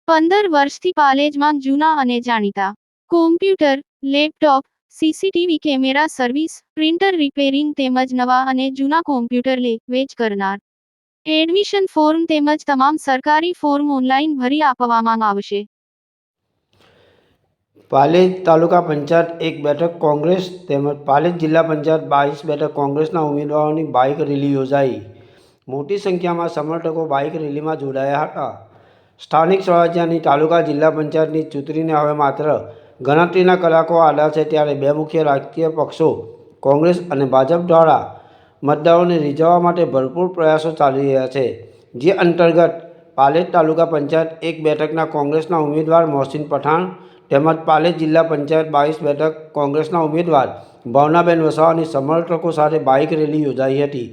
15 વર્ષથી પાલેજમાં જૂના અને જાણીતા computer, laptop, CCTV camera service, printer repairing તેમજ નવા અને જૂના કોમ્પ્યુટર લે વેચ કરનાર. એડમિશન ફોર્મ તેમજ તમામ સરકારી ફોર્મ ઓનલાઈન ભરી આપવામાં આવશે. પાલેજ તાલુકા પંચાયત 1 બેઠક કોંગ્રેસ તેમજ પાલેજ જિલ્લા પંચાયત 22 બેઠક કોંગ્રેસના ઉમેદવારોની બાઇક રેલી યોજાઈ. મોટી સંખ્યામાં સમર્થકો બાઇક રેલીમાં જોડાયા હતા. સ્થાનિક સ્વરાજ્યની તાલુકા જિલ્લા પંચાયતની ચૂંટણીને હવે માત્ર ગણતરીના કલાકો આડા છે, ત્યારે બે મુખ્ય રાજકીય પક્ષો કોંગ્રેસ અને ભાજપ દ્વારા મતદારોને રીઝવવા માટે ભરપૂર પ્રયાસો ચાલી રહ્યા છે. જે અંતર્ગત પાલેજ તાલુકા પંચાયત 1 બેઠકના કોંગ્રેસના ઉમેદવાર મોહસીન પઠાણ તેમજ પાલેજ જિલ્લા પંચાયત 22 બેઠક કોંગ્રેસના ઉમેદવાર ભાવનાબેન વસાવાની સમર્થકો સાથે બાઇક રેલી યોજાઈ હતી.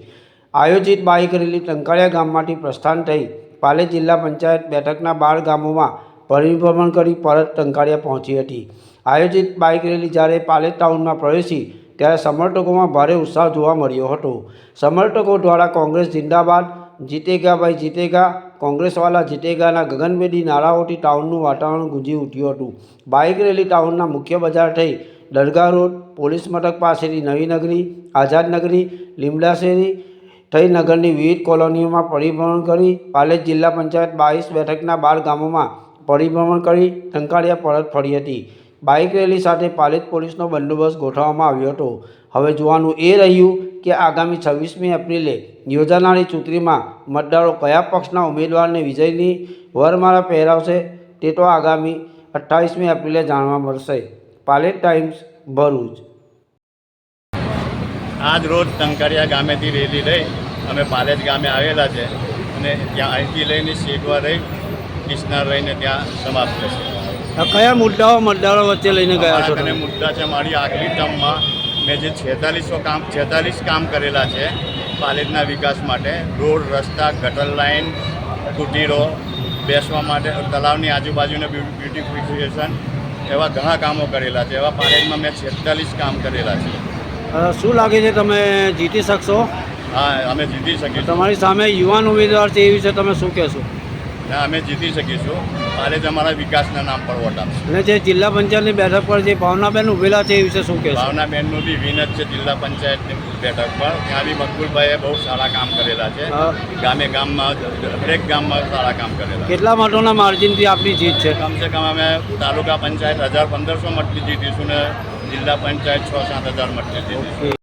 આયોજિત બાઇક રેલી ટંકારિયા ગામમાંથી પ્રસ્થાન થઈ પાલેજ જિલ્લા પંચાયત બેઠકના 12 ગામોમાં પરિભ્રમણ કરી પરત ટંકારિયા પહોંચી હતી. આયોજિત બાઇક રેલી જ્યારે પાલેજ ટાઉનમાં પ્રવેશી ત્યારે સમર્થકોમાં ભારે ઉત્સાહ જોવા મળ્યો હતો. સમર્થકો દ્વારા કોંગ્રેસ જિંદાબાદ, જીતેગા ભાઈ જીતેગા, કોંગ્રેસવાલા જીતેગાના ગગનભેદી નારાઓથી ટાઉનનું વાતાવરણ ગુંજી ઉઠ્યું હતું. બાઇક રેલી ટાઉનના મુખ્ય બજાર થઈ દરગાહ રોડ, પોલીસ મથક પાસેથી નવી નગરી, આઝાદ નગરી, લીમડા શેરી થઈ નગરની વિવિધ કોલોનીઓમાં પરિભ્રમણ કરી પાલેજ જિલ્લા પંચાયત 22 બેઠકના 12 ગામોમાં પરિભ્રમણ કરી ટંકારિયા પરત ફરી હતી. બાઇક રેલી સાથે પાલેજ પોલીસનો બંદોબસ્ત ગોઠવવામાં આવ્યો હતો. હવે જોવાનું એ રહ્યું કે આગામી 26મી એપ્રિલે યોજાનારી ચૂંટણીમાં મતદારો કયા પક્ષના ઉમેદવારને વિજયની વરમાળા પહેરાવશે તે તો આગામી 28મી એપ્રિલે જાણવા મળશે. પાલેજ ટાઈમ્સ, ભરૂચ. આજ રોજ ટંકારિયા ગામેથી રેલી લઈ અમે પાલેજ ગામે આવેલા છે અને ત્યાં અહીંથી લઈને સીટવા રહી કિશનાર રહીને ત્યાં સમાપ્ત થશે. કયા મુદ્દાઓ મતદારો વચ્ચે લઈને ગયા છો? અને મુદ્દા છે મારી આગલી ટર્મમાં મેં જે 46 કામ કરેલા છે પાલેજના વિકાસ માટે. રોડ, રસ્તા, ગટર લાઇન, કુટીરો, બેસવા માટે તળાવની આજુબાજુને બ્યુટિફિકેશન, એવા ઘણા કામો કરેલા છે. એવા પાલેજમાં મેં 46 કામ કરેલા છે. શું લાગે છે તમે જીતી શકશો? હા, અમે જીતી શકીશું. તમારી સામે યુવાન ઉમેદવાર છે, એ વિશે તમે શું કહેશો? ના, અમે જીતી શકીશું. પાલેજ અમારા વિકાસના નામ પર વોટ આપશે. અને જે જિલ્લા પંચાયતની બેઠક પર જે ભાવનાબેન ઉભેલા છે, એ વિશે શું કહેશો? ભાવનાબેનનું બી વિન જ છે જિલ્લા પંચાયતની બેઠક પર. ત્યાં બી મકબૂલભાઈએ બહુ સારા કામ કરેલા છે. ગામમાં દરેક ગામમાં સારા કામ કરેલા. કેટલા મતોના માર્જિનથી આપની જીત છે? કમસે કમ અમે તાલુકા પંચાયત 1500 મતથી જીતીશું ને જિલ્લા પંચાયત 6-7 હજાર મતથી જીતીશું.